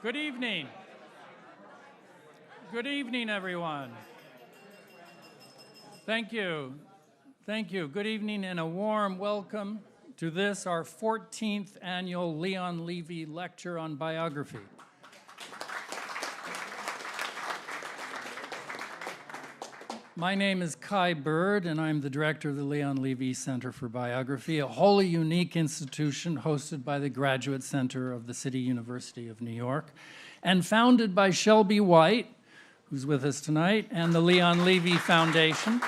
Good evening. Good evening, everyone. Thank you. Thank you. Good evening and a warm welcome to this, our 14th annual Leon Levy Lecture on Biography. My name is Kai Bird, and I'm the director of the Leon Levy Center for Biography, a wholly unique institution hosted by the Graduate Center of the City University of New York, and founded by Shelby White, who's with us tonight, and the Leon Levy Foundation.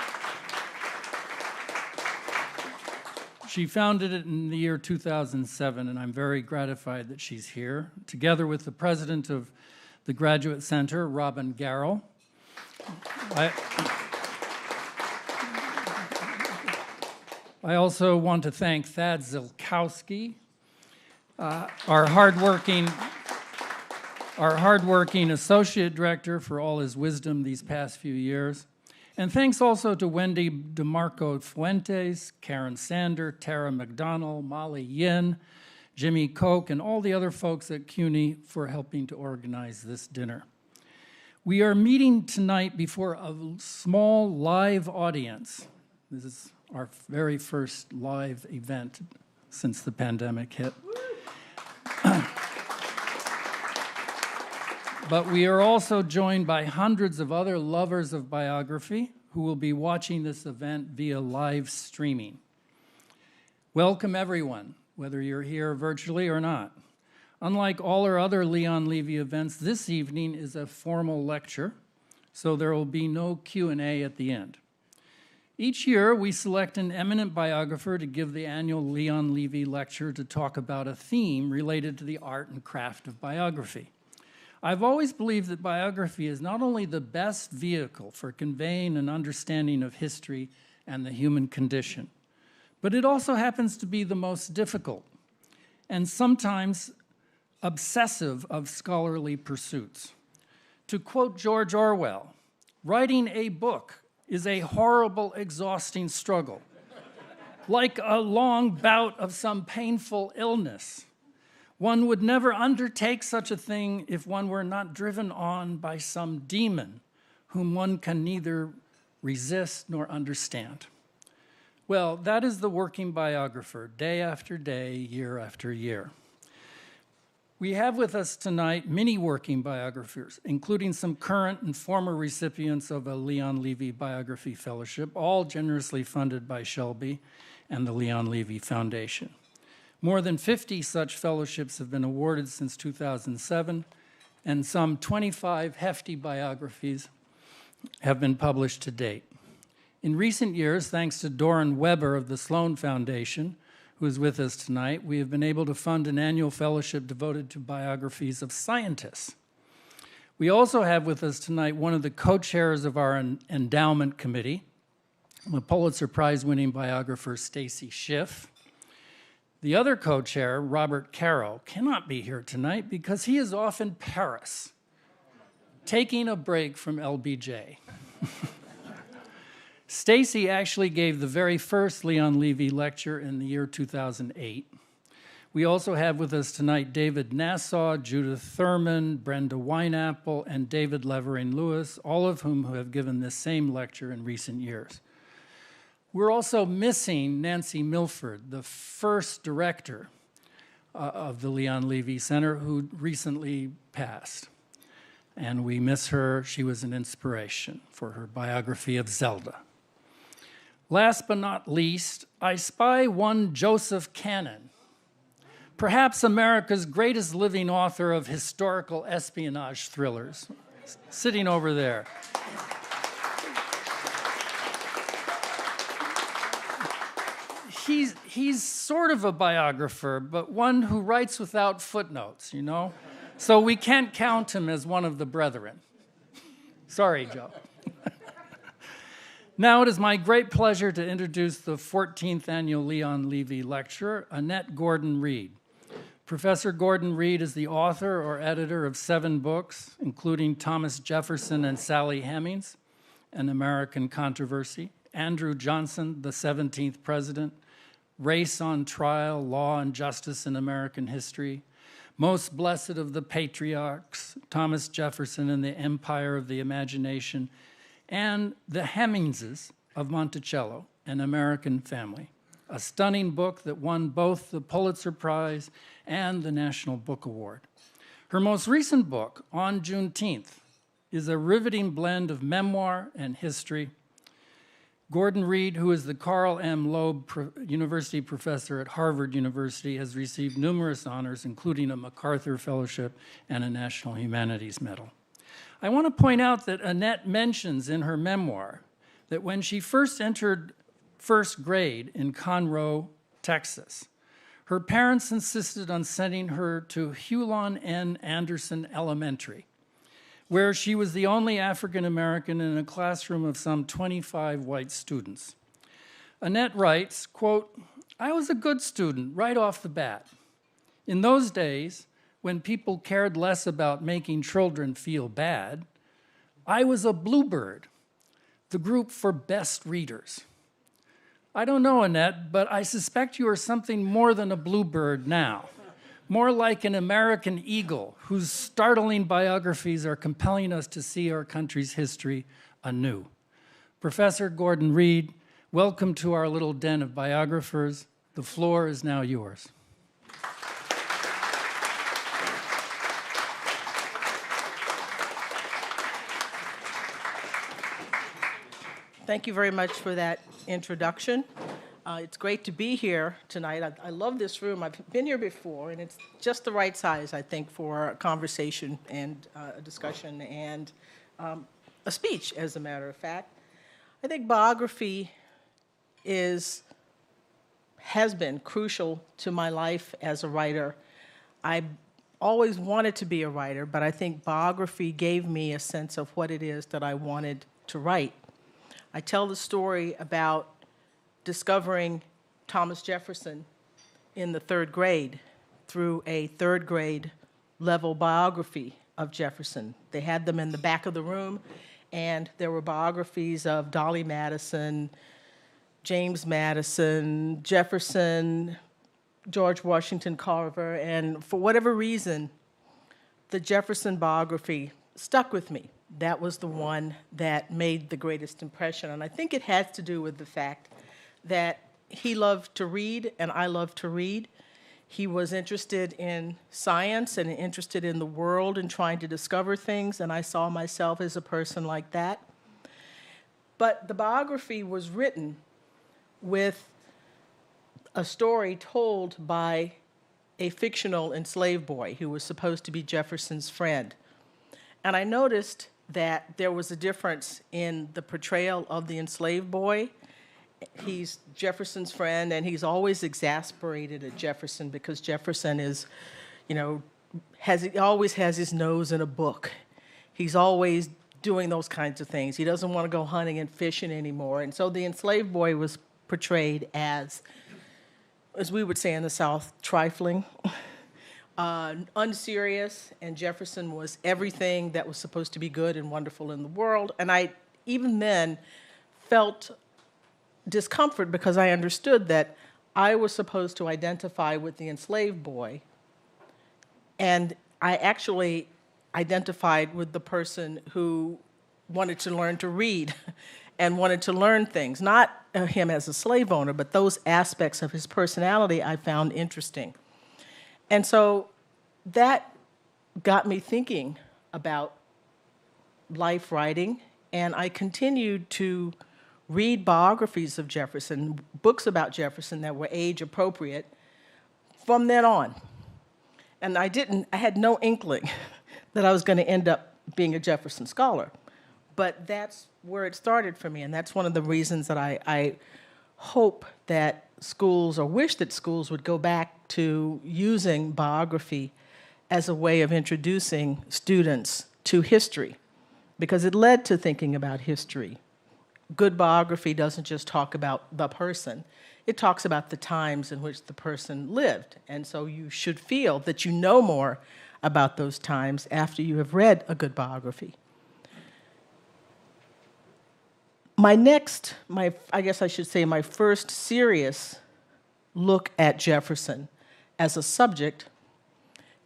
She founded it in the year 2007, and I'm very gratified that she's here, together with the president of the Graduate Center, Robin Garrell. I also want to thank Thad Zilkowski, our hardworking associate director, for all his wisdom these past few years. And thanks also to Wendy DeMarco Fuentes, Karen Sander, Tara McDonald, Molly Yin, Jimmy Koch, and all the other folks at CUNY for helping to organize this dinner. We are meeting tonight before a small live audience. This is our very first live event since the pandemic hit. But we are also joined by hundreds of other lovers of biography who will be watching this event via live streaming. Welcome, everyone, whether you're here virtually or not. Unlike all our other Leon Levy events, this evening is a formal lecture, so there will be no Q&A at the end. Each year, we select an eminent biographer to give the annual Leon Levy Lecture to talk about a theme related to the art and craft of biography. I've always believed that biography is not only the best vehicle for conveying an understanding of history and the human condition, but it also happens to be the most difficult and sometimes obsessive of scholarly pursuits. To quote George Orwell, writing a book is a horrible, exhausting struggle, like a long bout of some painful illness. One would never undertake such a thing if one were not driven on by some demon whom one can neither resist nor understand. Well, that is the working biographer, day after day, year after year. We have with us tonight many working biographers, including some current and former recipients of a Leon Levy Biography Fellowship, all generously funded by Shelby and the Leon Levy Foundation. More than 50 such fellowships have been awarded since 2007, and some 25 hefty biographies have been published to date. In recent years, thanks to Doran Weber of the Sloan Foundation, who is with us tonight, we have been able to fund an annual fellowship devoted to biographies of scientists. We also have with us tonight one of the co-chairs of our endowment committee, the Pulitzer Prize winning biographer Stacy Schiff. The other co-chair, Robert Caro, cannot be here tonight because he is off in Paris, taking a break from LBJ. Stacy actually gave the very first Leon Levy lecture in the year 2008. We also have with us tonight David Nassau, Judith Thurman, Brenda Wineapple, and David Levering Lewis, all of whom have given this same lecture in recent years. We're also missing Nancy Milford, the first director of the Leon Levy Center, who recently passed. And we miss her. She was an inspiration for her biography of Zelda. Last but not least, I spy one Joseph Cannon, perhaps America's greatest living author of historical espionage thrillers, sitting over there. He's sort of a biographer, but one who writes without footnotes, you know? So we can't count him as one of the brethren. Sorry, Joe. Now it is my great pleasure to introduce the 14th annual Leon Levy lecturer, Annette Gordon-Reed. Professor Gordon-Reed is the author or editor of 7 books, including Thomas Jefferson and Sally Hemings, An American Controversy, Andrew Johnson, the 17th President, Race on Trial, Law and Justice in American History, Most Blessed of the Patriarchs, Thomas Jefferson and the Empire of the Imagination, and The Hemingses of Monticello, An American Family, a stunning book that won both the Pulitzer Prize and the National Book Award. Her most recent book, On Juneteenth, is a riveting blend of memoir and history. Gordon-Reed, who is the Carl M. Loeb University Professor at Harvard University, has received numerous honors, including a MacArthur Fellowship and a National Humanities Medal. I want to point out that Annette mentions in her memoir that when she first entered first grade in Conroe, Texas, her parents insisted on sending her to Hulan N. Anderson Elementary, where she was the only African American in a classroom of some 25 white students. Annette writes, quote, "I was a good student right off the bat. In those days, when people cared less about making children feel bad, I was a bluebird, the group for best readers. I don't know, Annette, but I suspect you are something more than a bluebird now. More like an American eagle whose startling biographies are compelling us to see our country's history anew." Professor Gordon-Reed, welcome to our little den of biographers. The floor is now yours. Thank you very much for that introduction. It's great to be here tonight. I love this room. I've been here before, and it's just the right size, I think, for a conversation and a discussion and a speech, as a matter of fact. I think biography has been crucial to my life as a writer. I always wanted to be a writer, but I think biography gave me a sense of what it is that I wanted to write. I tell the story about discovering Thomas Jefferson in the third grade through a third grade level biography of Jefferson. They had them in the back of the room, and there were biographies of Dolly Madison, James Madison, Jefferson, George Washington Carver, and for whatever reason, the Jefferson biography stuck with me. That was the one that made the greatest impression, and I think it has to do with the fact that he loved to read, and I love to read. He was interested in science and interested in the world and trying to discover things, and I saw myself as a person like that. But the biography was written with a story told by a fictional enslaved boy who was supposed to be Jefferson's friend. And I noticed that there was a difference in the portrayal of the enslaved boy. He's Jefferson's friend, and he's always exasperated at Jefferson because Jefferson is, he always has his nose in a book. He's always doing those kinds of things. He doesn't want to go hunting and fishing anymore. And so the enslaved boy was portrayed as we would say in the South, trifling, unserious, and Jefferson was everything that was supposed to be good and wonderful in the world. And I, even then, felt discomfort because I understood that I was supposed to identify with the enslaved boy, and I actually identified with the person who wanted to learn to read and wanted to learn things, not him as a slave owner, but those aspects of his personality I found interesting. And so that got me thinking about life writing, and I continued to read biographies of Jefferson, books about Jefferson that were age appropriate from then on. And I had no inkling that I was going to end up being a Jefferson scholar. But that's where it started for me, and that's one of the reasons that I hope that schools, or wish that schools would go back to using biography as a way of introducing students to history, because it led to thinking about history. Good biography doesn't just talk about the person, it talks about the times in which the person lived, and so you should feel that you know more about those times after you have read a good biography. My first serious look at Jefferson as a subject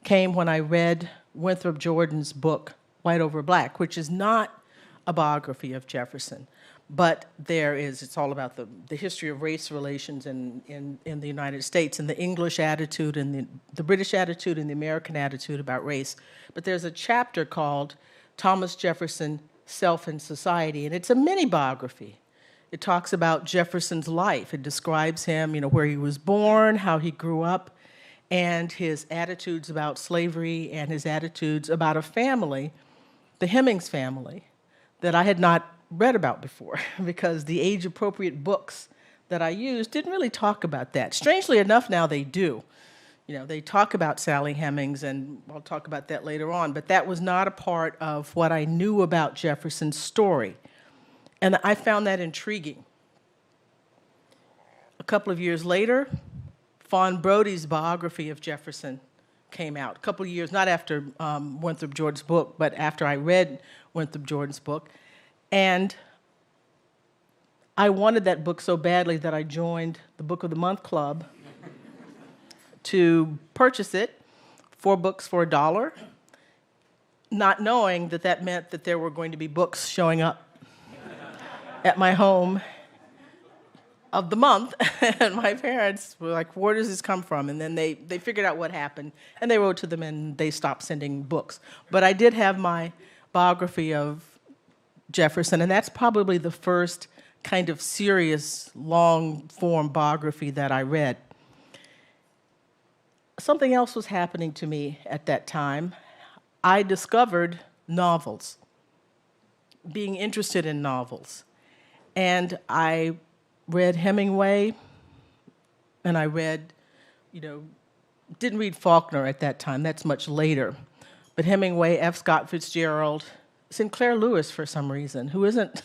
came when I read Winthrop Jordan's book, White Over Black, which is not a biography of Jefferson, but it's all about the history of race relations in the United States and the English attitude and the British attitude and the American attitude about race. But there's a chapter called Thomas Jefferson, Self and Society, and it's a mini biography. It talks about Jefferson's life. It describes him, where he was born, how he grew up, and his attitudes about slavery and his attitudes about a family, the Hemings family, that I had not read about before because the age-appropriate books that I used didn't really talk about that. Strangely enough, now they do. They talk about Sally Hemings, and I'll talk about that later on, but that was not a part of what I knew about Jefferson's story. And I found that intriguing. A couple of years later, Fawn Brody's biography of Jefferson came out. A couple of years, not after Winthrop Jordan's book, but after I read Winthrop Jordan's book. And I wanted that book so badly that I joined the Book of the Month Club to purchase it, 4 books for $1, not knowing that that meant that there were going to be books showing up at my home of the month. And my parents were like, where does this come from? And then they figured out what happened, and they wrote to them, and they stopped sending books. But I did have my biography of Jefferson, and that's probably the first kind of serious, long-form biography that I read. Something else was happening to me at that time. I discovered novels, being interested in novels. And I read Hemingway, and I read, didn't read Faulkner at that time, that's much later. But Hemingway, F. Scott Fitzgerald, Sinclair Lewis for some reason, who isn't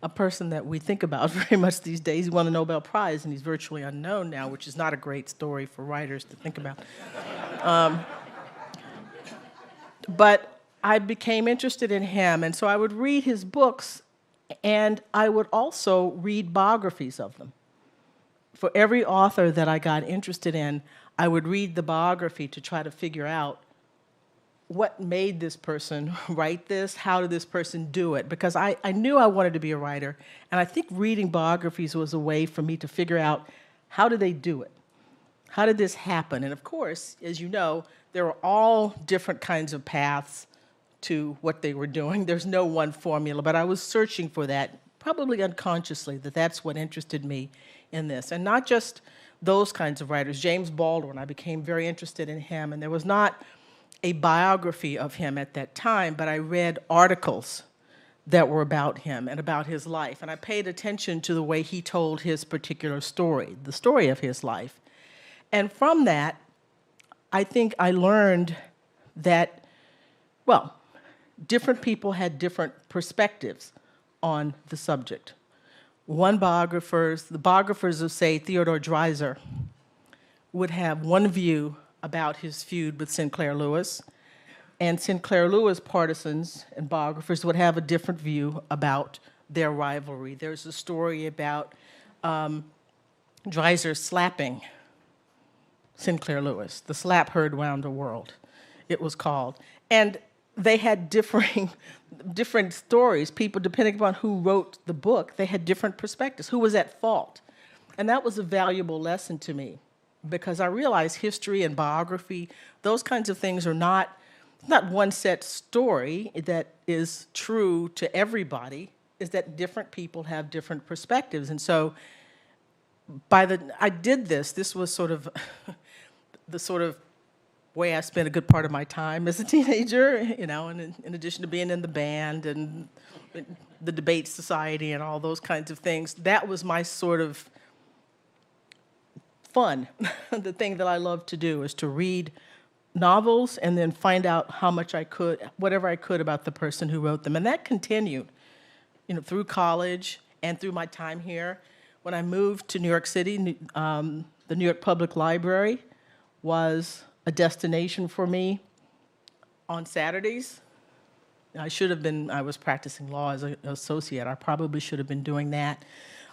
a person that we think about very much these days. He won a Nobel Prize, and he's virtually unknown now, which is not a great story for writers to think about. But I became interested in him, and so I would read his books, and I would also read biographies of them. For every author that I got interested in, I would read the biography to try to figure out what made this person write this, how did this person do it? Because I knew I wanted to be a writer, and I think reading biographies was a way for me to figure out how did they do it? How did this happen? And of course, as you know, there are all different kinds of paths to what they were doing. There's no one formula, but I was searching for that, probably unconsciously, that's what interested me in this. And not just those kinds of writers. James Baldwin, I became very interested in him, and there was not a biography of him at that time, but I read articles that were about him and about his life, and I paid attention to the way he told his particular story, the story of his life. And from that, I think I learned that, different people had different perspectives on the subject. The biographers of, say, Theodore Dreiser would have one view about his feud with Sinclair Lewis, and Sinclair Lewis partisans and biographers would have a different view about their rivalry. There's a story about Dreiser slapping Sinclair Lewis, The Slap Heard Round the World, it was called. And they had different stories. People, depending upon who wrote the book, they had different perspectives, who was at fault. And that was a valuable lesson to me, because I realized history and biography, those kinds of things are not one set story that is true to everybody, is that different people have different perspectives. And so I did this was sort of the sort of way I spent a good part of my time as a teenager, and in addition to being in the band and the debate society and all those kinds of things, that was my sort of fun. The thing that I love to do is to read novels and then find out whatever I could about the person who wrote them. And that continued, through college and through my time here. When I moved to New York City, the New York Public Library was a destination for me on Saturdays. I was practicing law as an associate. I probably should have been doing that.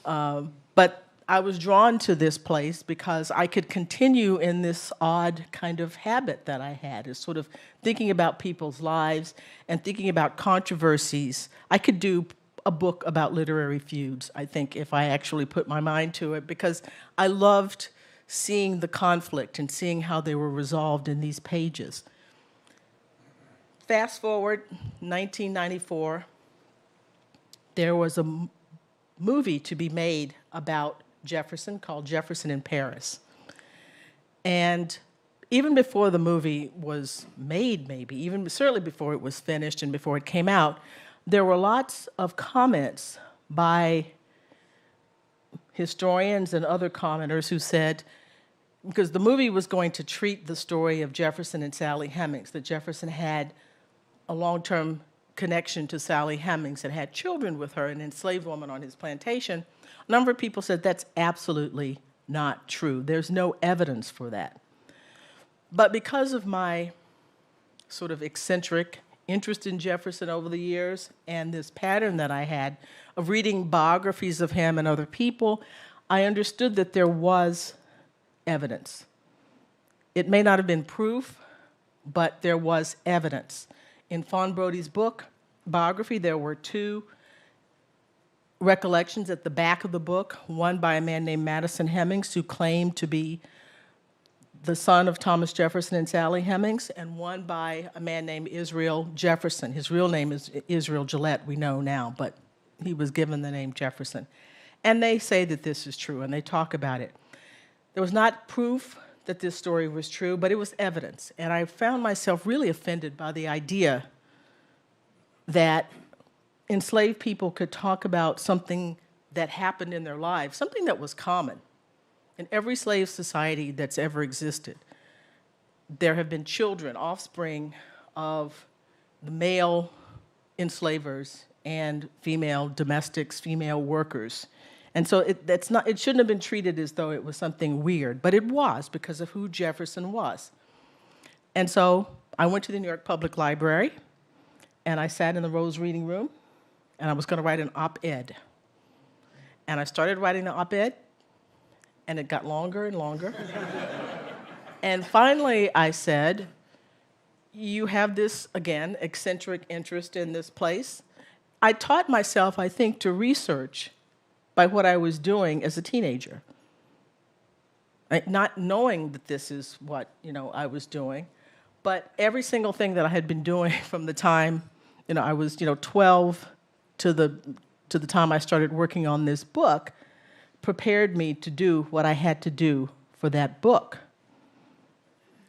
But I was drawn to this place because I could continue in this odd kind of habit that I had, is sort of thinking about people's lives and thinking about controversies. I could do a book about literary feuds, I think, if I actually put my mind to it, because I loved seeing the conflict and seeing how they were resolved in these pages. Fast forward, 1994, there was a movie to be made about Jefferson called Jefferson in Paris. And even before the movie was made, maybe, even certainly before it was finished and before it came out, there were lots of comments by historians and other commenters who said, because the movie was going to treat the story of Jefferson and Sally Hemings, that Jefferson had a long-term connection to Sally Hemings and had children with her, an enslaved woman on his plantation. A number of people said that's absolutely not true. There's no evidence for that. But because of my sort of eccentric interest in Jefferson over the years and this pattern that I had of reading biographies of him and other people, I understood that there was evidence. It may not have been proof, but there was evidence. In Fawn Brody's book, Biography, there were two recollections at the back of the book, one by a man named Madison Hemings, who claimed to be the son of Thomas Jefferson and Sally Hemings, and one by a man named Israel Jefferson. His real name is Israel Gillette, we know now, but he was given the name Jefferson. And they say that this is true, and they talk about it. There was not proof that this story was true, but it was evidence. And I found myself really offended by the idea that enslaved people could talk about something that happened in their lives, something that was common. In every slave society that's ever existed, there have been children, offspring of the male enslavers and female domestics, female workers. And so it shouldn't have been treated as though it was something weird, but it was because of who Jefferson was. And so I went to the New York Public Library, and I sat in the Rose Reading Room, and I was going to write an op-ed. And I started writing the op-ed, and it got longer and longer. And finally I said, you have this, again, eccentric interest in this place. I taught myself, I think, to research by what I was doing as a teenager. Not knowing that this is what, I was doing, but every single thing that I had been doing from the time, I was, 12 to the time I started working on this book, prepared me to do what I had to do for that book.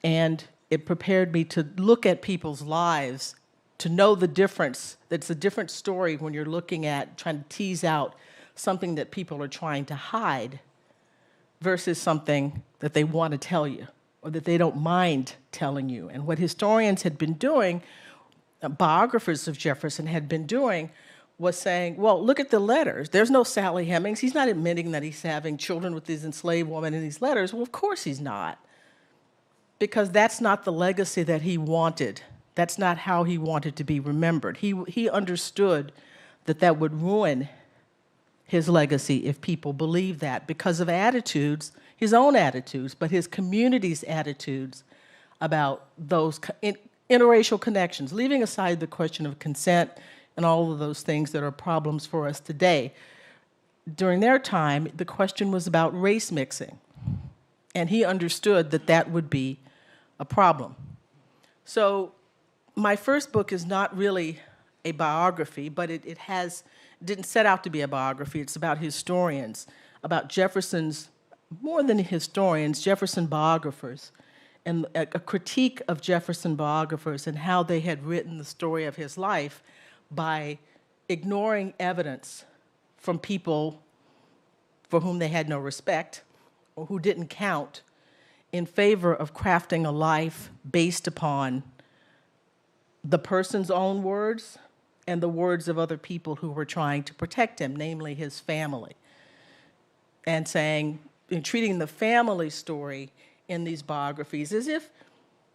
And it prepared me to look at people's lives, to know the difference. That's a different story when you're looking at, trying to tease out something that people are trying to hide versus something that they want to tell you or that they don't mind telling you. And what historians had been doing, biographers of Jefferson had been doing, was saying, well, look at the letters. There's no Sally Hemings. He's not admitting that he's having children with these enslaved women in these letters. Well, of course he's not, because that's not the legacy that he wanted. That's not how he wanted to be remembered. He understood that that would ruin his legacy if people believed that because of attitudes, his own attitudes, but his community's attitudes about those interracial connections, leaving aside the question of consent and all of those things that are problems for us today. During their time, the question was about race mixing, and he understood that that would be a problem. So my first book is not really a biography, but it didn't set out to be a biography. It's about historians, about Jefferson's, more than historians, Jefferson biographers, and a critique of Jefferson biographers and how they had written the story of his life by ignoring evidence from people for whom they had no respect or who didn't count, in favor of crafting a life based upon the person's own words and the words of other people who were trying to protect him, namely his family. And saying, and treating the family story in these biographies as if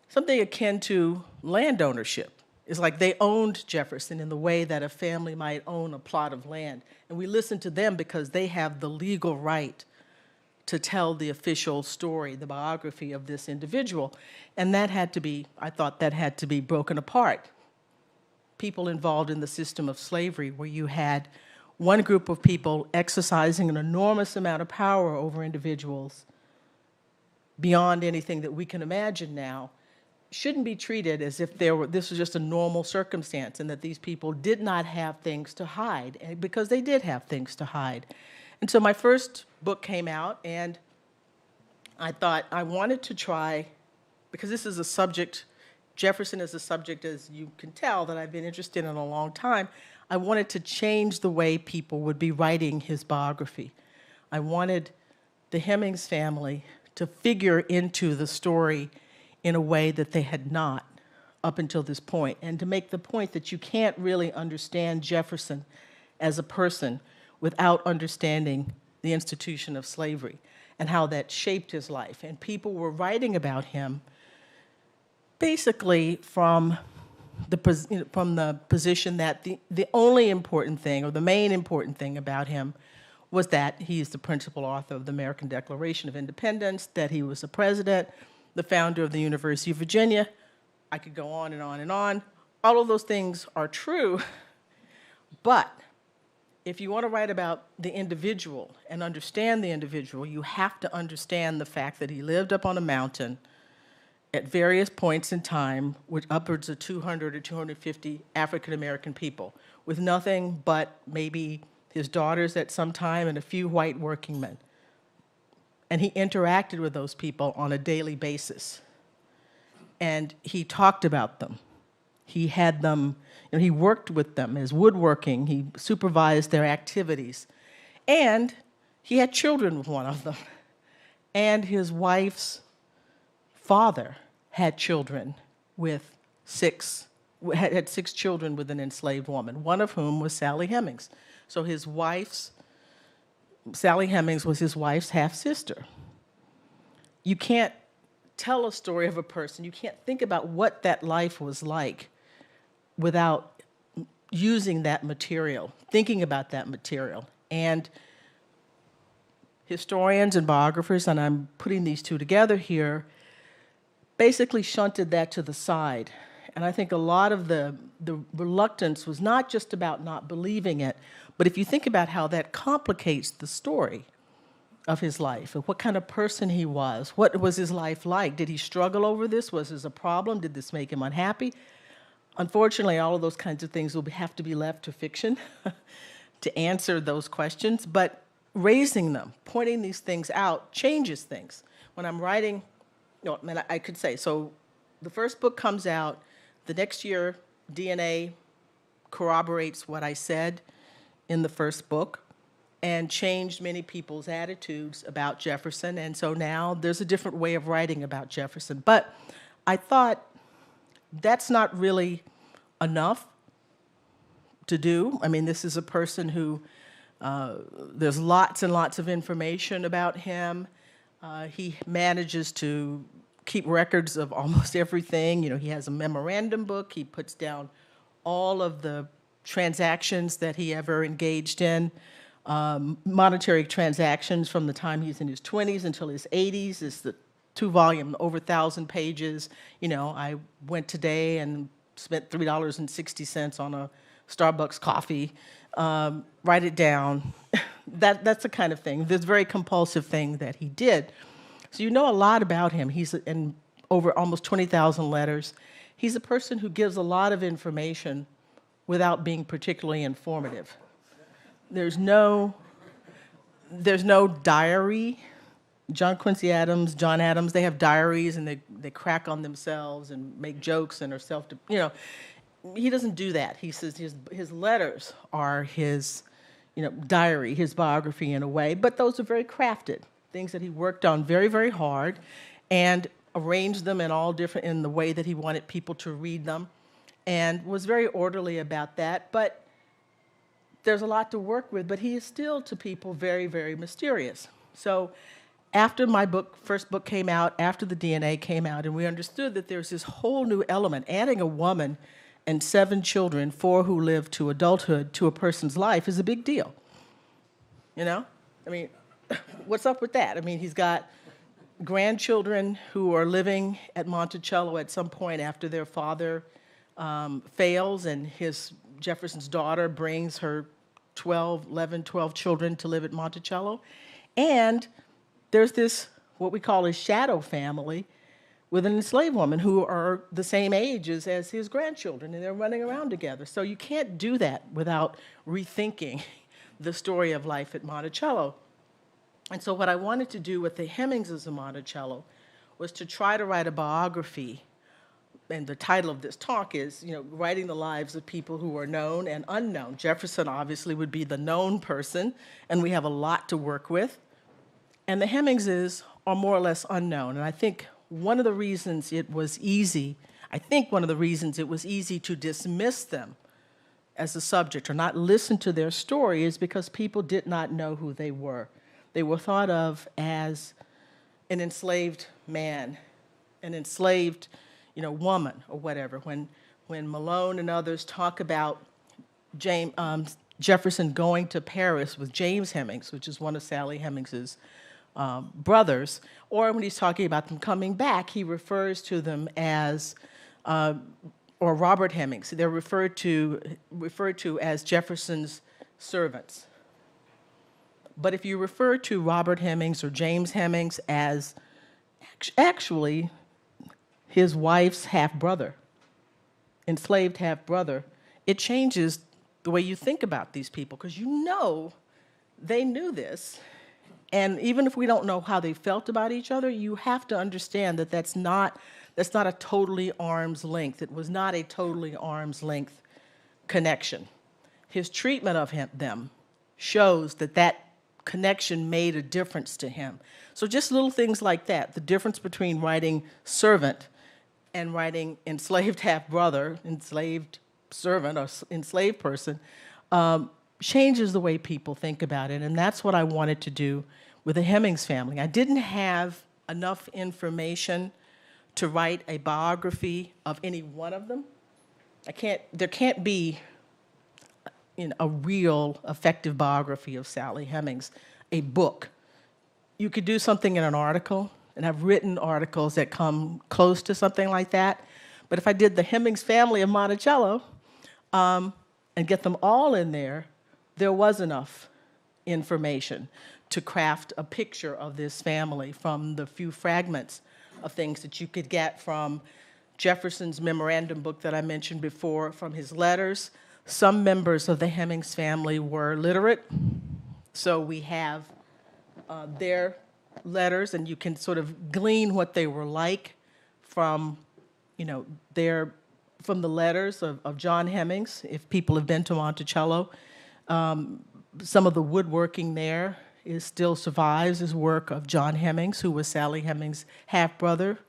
something akin to land ownership. It's like they owned Jefferson in the way that a family might own a plot of land. And we listen to them because they have the legal right to tell the official story, the biography of this individual. And that had to be, I thought that had to be broken apart. People involved in the system of slavery, where you had one group of people exercising an enormous amount of power over individuals beyond anything that we can imagine now, shouldn't be treated as if this was just a normal circumstance and that these people did not have things to hide, because they did have things to hide. And so my first book came out, and I thought I wanted to try, because this is a subject, Jefferson is a subject, as you can tell, that I've been interested in a long time. I wanted to change the way people would be writing his biography. I wanted the Hemings family to figure into the story in a way that they had not up until this point, and to make the point that you can't really understand Jefferson as a person without understanding the institution of slavery and how that shaped his life. And people were writing about him basically from the position that the only important thing, or the main important thing about him, was that he is the principal author of the American Declaration of Independence, that he was the president, the founder of the University of Virginia. I could go on and on and on. All of those things are true, but if you want to write about the individual and understand the individual, you have to understand the fact that he lived up on a mountain at various points in time with upwards of 200 or 250 African-American people, with nothing but maybe his daughters at some time and a few white working men. And he interacted with those people on a daily basis. And he talked about them. He had them, he worked with them as woodworking. He supervised their activities. And he had children with one of them. And his wife's father had children with had six children with an enslaved woman, one of whom was Sally Hemings. So Sally Hemings was his wife's half-sister. You can't tell a story of a person, you can't think about what that life was like without using that material, thinking about that material. And historians and biographers, and I'm putting these two together here, basically shunted that to the side. And I think a lot of the reluctance was not just about not believing it, but if you think about how that complicates the story of his life, and what kind of person he was, what was his life like? Did he struggle over this? Was this a problem? Did this make him unhappy? Unfortunately, all of those kinds of things will have to be left to fiction to answer those questions, but raising them, pointing these things out, changes things. When I'm writing, I could say, so the first book comes out, the next year, DNA corroborates what I said in the first book and changed many people's attitudes about Jefferson, and so now there's a different way of writing about Jefferson. But I thought that's not really enough to do. I mean, this is a person who, there's lots and lots of information about him. He manages to keep records of almost everything. He has a memorandum book. He puts down all of the transactions that he ever engaged in, monetary transactions from the time he's in his 20s until his 80s. It's the 2-volume, over 1,000 pages. I went today and spent $3.60 on a Starbucks coffee. Write it down. That's the kind of thing. This very compulsive thing that he did. So you know a lot about him. He's in over almost 20,000 letters. He's a person who gives a lot of information without being particularly informative. There's no diary. John Quincy Adams, John Adams, they have diaries and they crack on themselves and make jokes and are he doesn't do that. He says his letters are his diary, his biography in a way, but those are very crafted, things that he worked on very, very hard and arranged them in the way that he wanted people to read them, and was very orderly about that. But there's a lot to work with, but he is still to people very, very mysterious. So after my first book came out, after the DNA came out, and we understood that there's this whole new element, adding a woman and 7 children, 4 who lived to adulthood, to a person's life is a big deal. I mean, what's up with that? I mean, he's got grandchildren who are living at Monticello at some point after their father fails, and Jefferson's daughter brings her 12 children to live at Monticello. And there's this, what we call a shadow family, with an enslaved woman who are the same age as his grandchildren, and they're running around together. So you can't do that without rethinking the story of life at Monticello. And so what I wanted to do with the Hemingses of Monticello was to try to write a biography, and the title of this talk is, writing the lives of people who are known and unknown. Jefferson obviously would be the known person, and we have a lot to work with. And the Hemingses are more or less unknown, and I think one of the reasons it was easy to dismiss them as a subject or not listen to their story is because people did not know who they were. They were thought of as an enslaved man, an enslaved, woman or whatever. When Malone and others talk about Jefferson going to Paris with James Hemings, which is one of Sally Hemings's brothers, or when he's talking about them coming back, he refers to them as, or Robert Hemings, they're referred to as Jefferson's servants. But if you refer to Robert Hemings or James Hemings as actually his wife's half-brother, enslaved half-brother, it changes the way you think about these people, because they knew this. And even if we don't know how they felt about each other, you have to understand that that's not a totally arm's length. It was not a totally arm's length connection. His treatment of them shows that connection made a difference to him. So just little things like that, the difference between writing servant and writing enslaved half-brother, enslaved servant, or enslaved person, changes the way people think about it. And that's what I wanted to do with the Hemings family. I didn't have enough information to write a biography of any one of them. There can't be a real effective biography of Sally Hemings, a book. You could do something in an article, and I've written articles that come close to something like that. But if I did the Hemings family of Monticello and get them all in there, there was enough information to craft a picture of this family from the few fragments of things that you could get from Jefferson's memorandum book that I mentioned before, from his letters. Some members of the Hemings family were literate, so we have their letters, and you can sort of glean what they were like from, from the letters of John Hemings, if people have been to Monticello. Some of the woodworking there still survives as work of John Hemings, who was Sally Hemings' half-brother.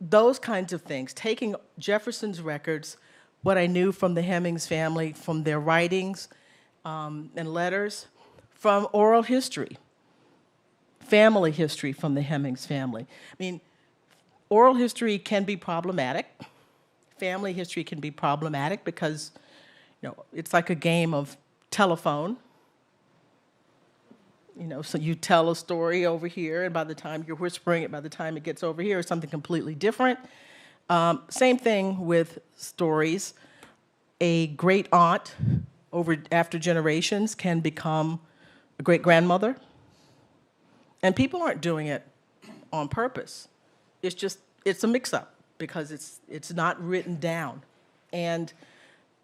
Those kinds of things, taking Jefferson's records, what I knew from the Hemings family, from their writings and letters, from oral history, family history from the Hemings family. I mean, oral history can be problematic. Family history can be problematic because, it's like a game of telephone. So you tell a story over here, and by the time you're whispering it, by the time it gets over here, it's something completely different. Same thing with stories. A great aunt after generations can become a great grandmother. And people aren't doing it on purpose. It's a mix-up because it's not written down. And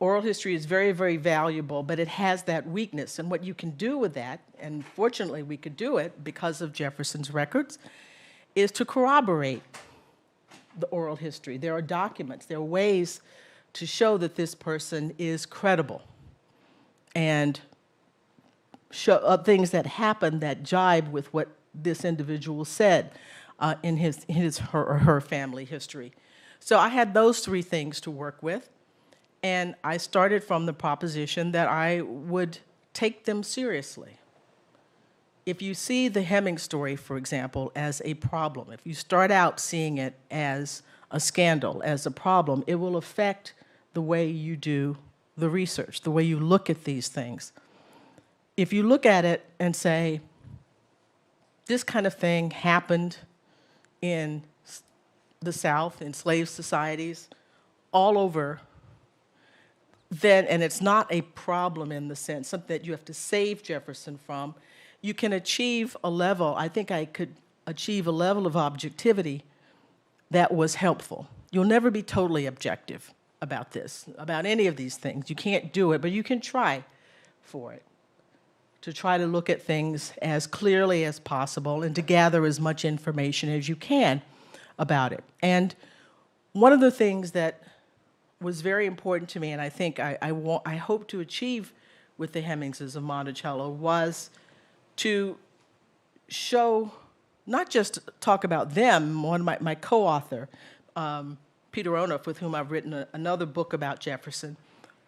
oral history is very, very valuable, but it has that weakness. And what you can do with that, and fortunately we could do it because of Jefferson's records, is to corroborate the oral history. There are documents, there are ways to show that this person is credible and show things that happen that jibe with what this individual said in her family history. So I had those three things to work with. And I started from the proposition that I would take them seriously. If you see the Hemings story, for example, as a problem, if you start out seeing it as a scandal, as a problem, it will affect the way you do the research, the way you look at these things. if you look at it and say, this kind of thing happened in the South, in slave societies, all over, then, and it's not a problem in the sense, something that you have to save Jefferson from, you can achieve a level, I think I could achieve a level of objectivity that was helpful. You'll never be totally objective about this, about any of these things. You can't do it, but you can try for it, to try to look at things as clearly as possible and to gather as much information as you can about it. And one of the things that was very important to me, and I think I hope to achieve with the Hemingses of Monticello, was to show, not just talk about them. One of my co-author, Peter Onoff, with whom I've written another book about Jefferson,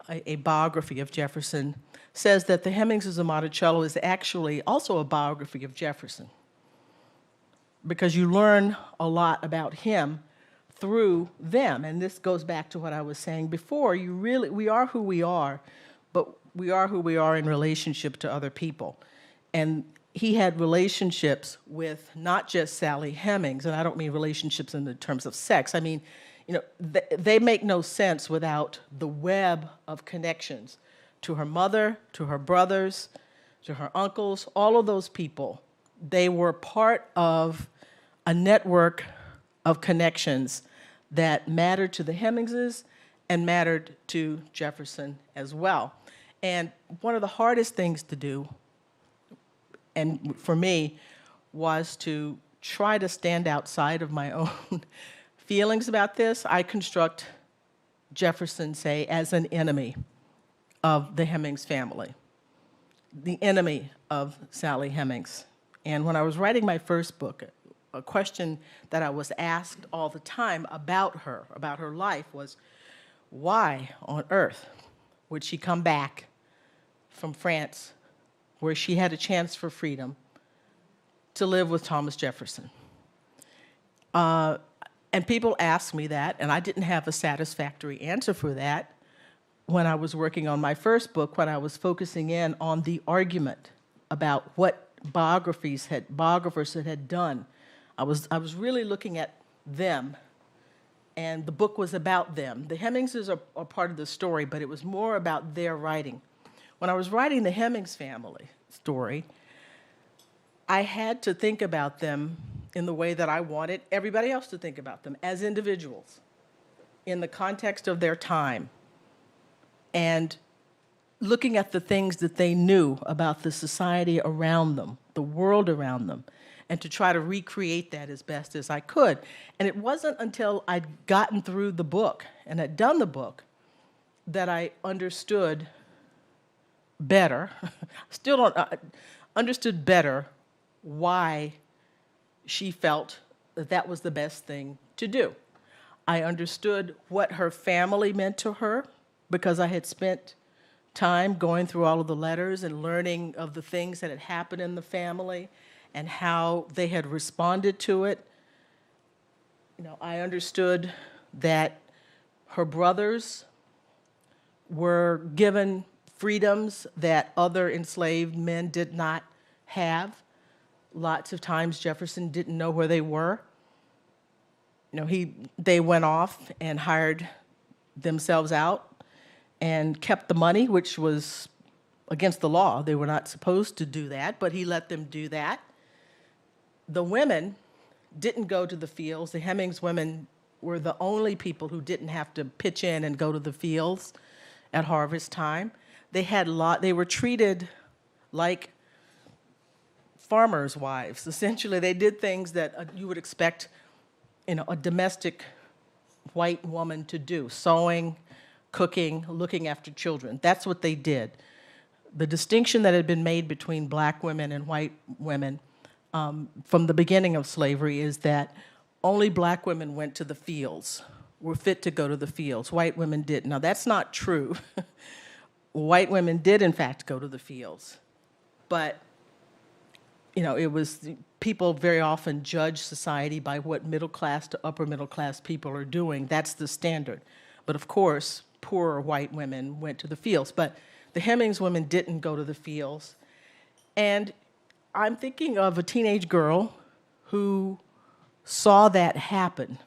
a biography of Jefferson, says that the Hemingses of Monticello is actually also a biography of Jefferson, because you learn a lot about him through them. And this goes back to what I was saying before. We are who we are, but we are who we are in relationship to other people. And he had relationships with not just Sally Hemings, and I don't mean relationships in the terms of sex. I mean, you know, they make no sense without the web of connections to her mother, to her brothers, to her uncles, all of those people. They were part of a network of connections that mattered to the Hemingses and mattered to Jefferson as well. And one of the hardest things to do, and for me, was to try to stand outside of my own feelings about this. I construct Jefferson, say, as an enemy of the Hemings family, the enemy of Sally Hemings. And when I was writing my first book, a question that I was asked all the time about her life was, why on earth would she come back from France, where she had a chance for freedom, to live with Thomas Jefferson? And people asked me that, and I didn't have a satisfactory answer for that when I was working on my first book, when I was focusing in on the argument about what biographers had done. I was really looking at them, and the book was about them. The Hemingses are part of the story, but it was more about their writing. When I was writing the Hemings family story, I had to think about them in the way that I wanted everybody else to think about them, as individuals, in the context of their time, and looking at the things that they knew about the society around them, the world around them, and to try to recreate that as best as I could. And it wasn't until I'd gotten through the book and had done the book that I understood better, understood better why she felt that that was the best thing to do. I understood what her family meant to her, because I had spent time going through all of the letters and learning of the things that had happened in the family and how they had responded to it. You know, I understood that her brothers were given freedoms that other enslaved men did not have. Lots of times Jefferson didn't know where they were. You know, they went off and hired themselves out and kept the money, which was against the law. They were not supposed to do that, but he let them do that. The women didn't go to the fields. The Hemings women were the only people who didn't have to pitch in and go to the fields at harvest time. They were treated like farmers' wives. Essentially, they did things that you would expect, you know, a domestic white woman to do: sewing, cooking, looking after children. That's what they did. The distinction that had been made between black women and white women from the beginning of slavery is that only black women went to the fields, were fit to go to the fields. White women didn't. Now, that's not true. White women did, in fact, go to the fields. But, you know, people very often judge society by what middle class to upper middle class people are doing. That's the standard. But of course, poorer white women went to the fields. But the Hemings women didn't go to the fields. And I'm thinking of a teenage girl who saw that happen,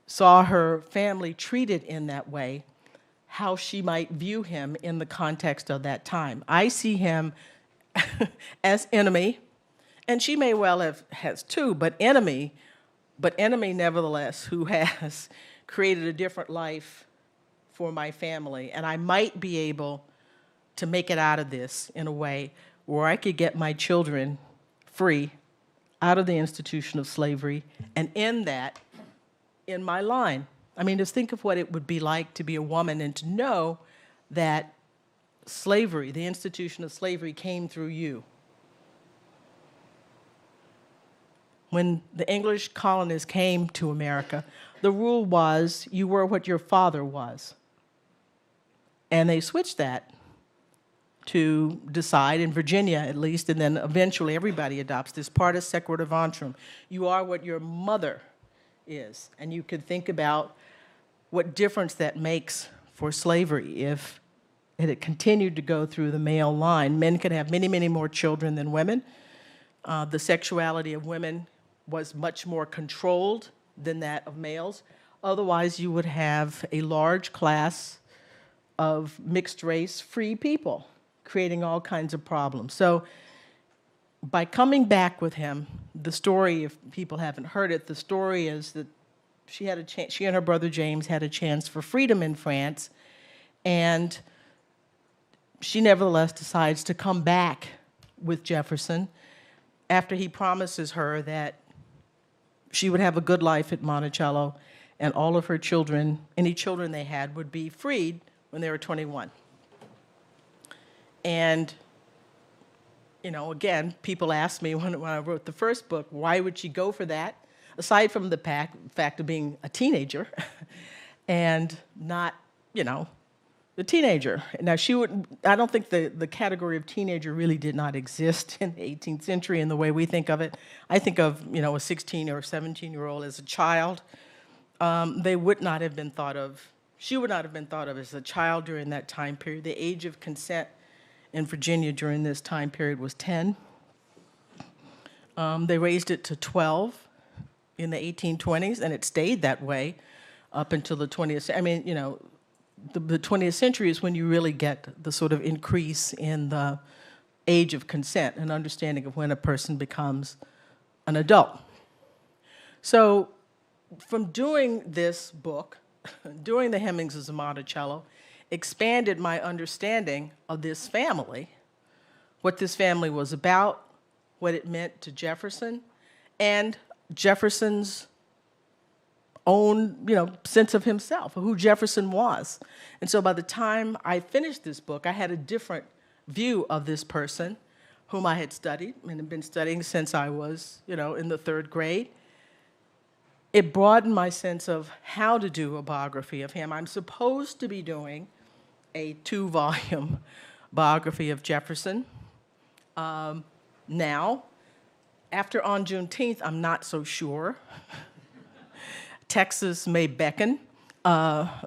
saw her family treated in that way, how she might view him in the context of that time. I see him as enemy, and she may well has too, but enemy nevertheless, who has created a different life for my family. And I might be able to make it out of this in a way where I could get my children free out of the institution of slavery and end that in my line. I mean, just think of what it would be like to be a woman and to know that slavery, the institution of slavery, came through you. When the English colonists came to America, the rule was you were what your father was. And they switched that to decide, in Virginia at least, and then eventually everybody adopts this partus sequitur ventrum. You are what your mother is. And you could think about what difference that makes for slavery if it had continued to go through the male line. Men could have many, many more children than women. The sexuality of women was much more controlled than that of males. Otherwise, you would have a large class of mixed race free people, creating all kinds of problems. So by coming back with him, the story, if people haven't heard it, the story is that she had a chance, she and her brother James had a chance for freedom in France, and she nevertheless decides to come back with Jefferson after he promises her that she would have a good life at Monticello and all of her children, any children they had, would be freed when they were 21. And, you know, again, people asked me when I wrote the first book, why would she go for that? Aside from the fact of being a teenager and not, you know, the teenager. Now, I don't think the category of teenager really did not exist in the 18th century in the way we think of it. I think of, you know, a 16 or 17-year-old as a child. They would not have been thought of, she would not have been thought of as a child during that time period. The age of consent in Virginia during this time period was 10. They raised it to 12 in the 1820s, and it stayed that way up until the 20th. I mean, you know, the 20th century is when you really get the sort of increase in the age of consent and understanding of when a person becomes an adult. So from doing this book, doing the Hemingses of Monticello, expanded my understanding of this family, what this family was about, what it meant to Jefferson, and Jefferson's own, you know, sense of himself, who Jefferson was. And so by the time I finished this book, I had a different view of this person whom I had studied and had been studying since I was, you know, in the 3rd grade. It broadened my sense of how to do a biography of him. I'm supposed to be doing a 2-volume biography of Jefferson. Now, after On Juneteenth, I'm not so sure. Texas may beckon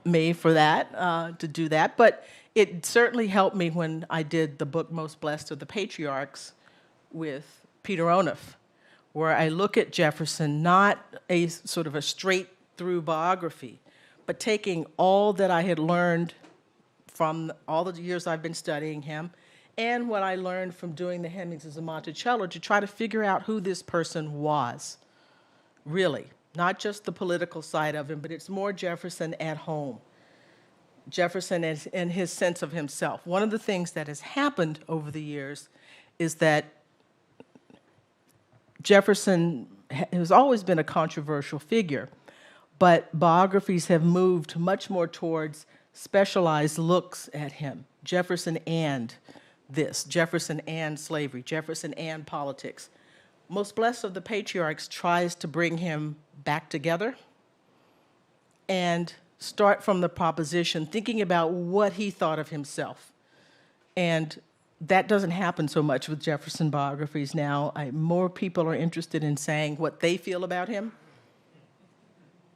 me for that, to do that, but it certainly helped me when I did the book Most Blessed of the Patriarchs with Peter Onuf, where I look at Jefferson, not a sort of a straight-through biography, but taking all that I had learned from all the years I've been studying him and what I learned from doing the Hemingses of Monticello to try to figure out who this person was, really. Not just the political side of him, but it's more Jefferson at home. Jefferson and his sense of himself. One of the things that has happened over the years is that Jefferson has always been a controversial figure, but biographies have moved much more towards specialized looks at him. Jefferson and this, Jefferson and slavery, Jefferson and politics. Most Blessed of the Patriarchs tries to bring him back together and start from the proposition, thinking about what he thought of himself. And that doesn't happen so much with Jefferson biographies now. More people are interested in saying what they feel about him.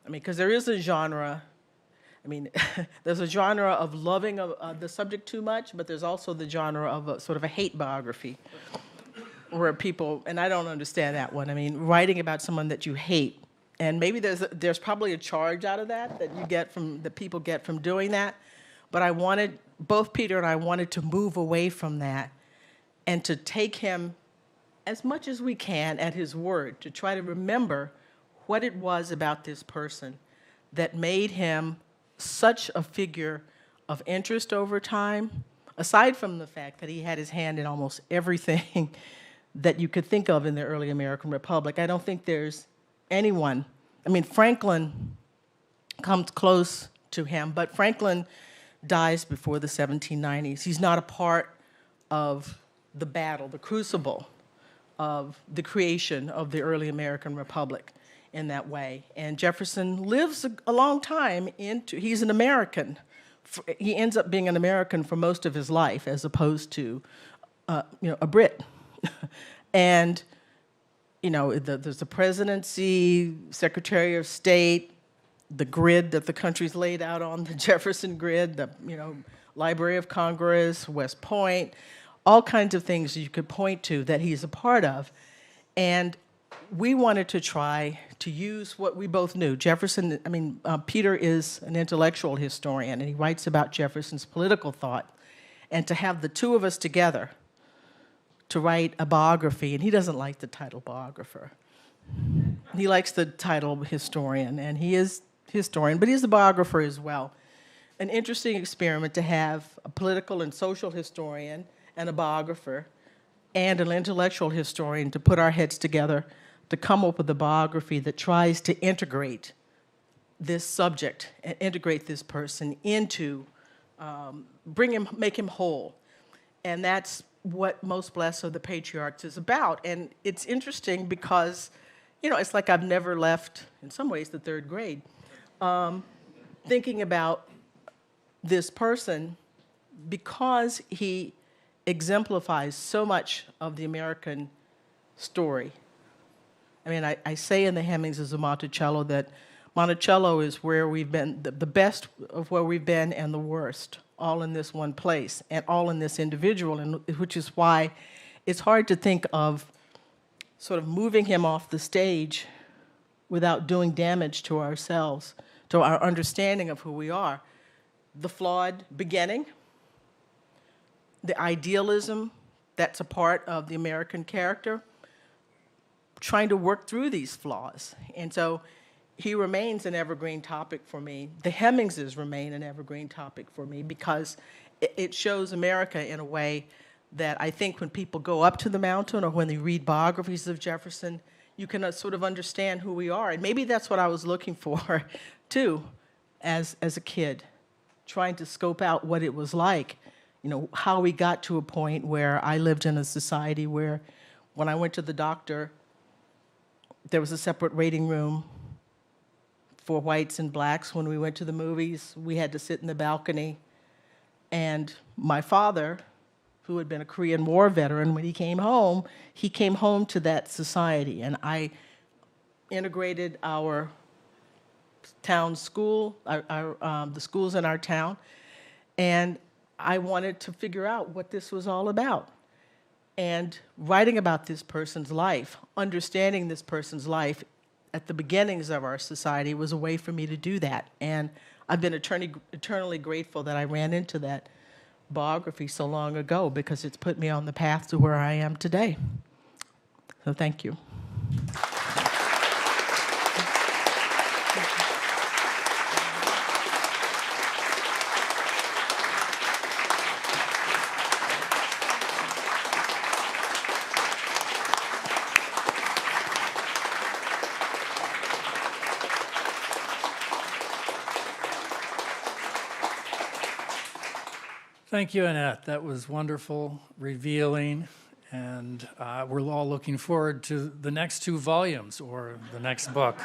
I mean, because there is a genre I mean, there's a genre of loving the subject too much, but there's also the genre of sort of a hate biography, where people, and I don't understand that one. I mean, writing about someone that you hate, and maybe there's probably a charge out of that people get from doing that. But both Peter and I wanted to move away from that and to take him as much as we can at his word, to try to remember what it was about this person that made him such a figure of interest over time, aside from the fact that he had his hand in almost everything that you could think of in the early American Republic. I don't think there's anyone. I mean, Franklin comes close to him, but Franklin dies before the 1790s. He's not a part of the battle, the crucible of the creation of the early American Republic in that way. And Jefferson lives a long time he's an American. He ends up being an American for most of his life, as opposed to a Brit. And there's the presidency, Secretary of State, the grid that the country's laid out on, the Jefferson grid, the Library of Congress, West Point, all kinds of things you could point to that he's a part of. And we wanted to try to use what we both knew. Peter is an intellectual historian, and he writes about Jefferson's political thought. And to have the two of us together to write a biography, and he doesn't like the title biographer. He likes the title historian, and he is historian, but he's a biographer as well. An interesting experiment to have a political and social historian and a biographer and an intellectual historian to put our heads together to come up with a biography that tries to integrate this subject and integrate this person into, make him whole. And that's what Most Blessed of the Patriarchs is about. And it's interesting because, it's like I've never left, in some ways, the third grade, thinking about this person because he exemplifies so much of the American story. I mean, I say in the Hemingses of Monticello that Monticello is where we've been, the best of where we've been and the worst, all in this one place, and all in this individual, and which is why it's hard to think of sort of moving him off the stage without doing damage to ourselves, to our understanding of who we are. The flawed beginning, the idealism that's a part of the American character, trying to work through these flaws. And so he remains an evergreen topic for me. The Hemingses remain an evergreen topic for me because it shows America in a way that I think when people go up to the mountain or when they read biographies of Jefferson, you can sort of understand who we are. And maybe that's what I was looking for, too, as a kid, trying to scope out what it was like, how we got to a point where I lived in a society where when I went to the doctor, there was a separate waiting room for whites and blacks. When we went to the movies, we had to sit in the balcony. And my father, who had been a Korean War veteran, when he came home to that society. And I integrated our town school, the schools in our town, and I wanted to figure out what this was all about. And writing about this person's life, understanding this person's life at the beginnings of our society was a way for me to do that. And I've been eternally grateful that I ran into that biography so long ago because it's put me on the path to where I am today. So thank you. Thank you, Annette. That was wonderful, revealing, and we're all looking forward to the next 2 volumes or the next book.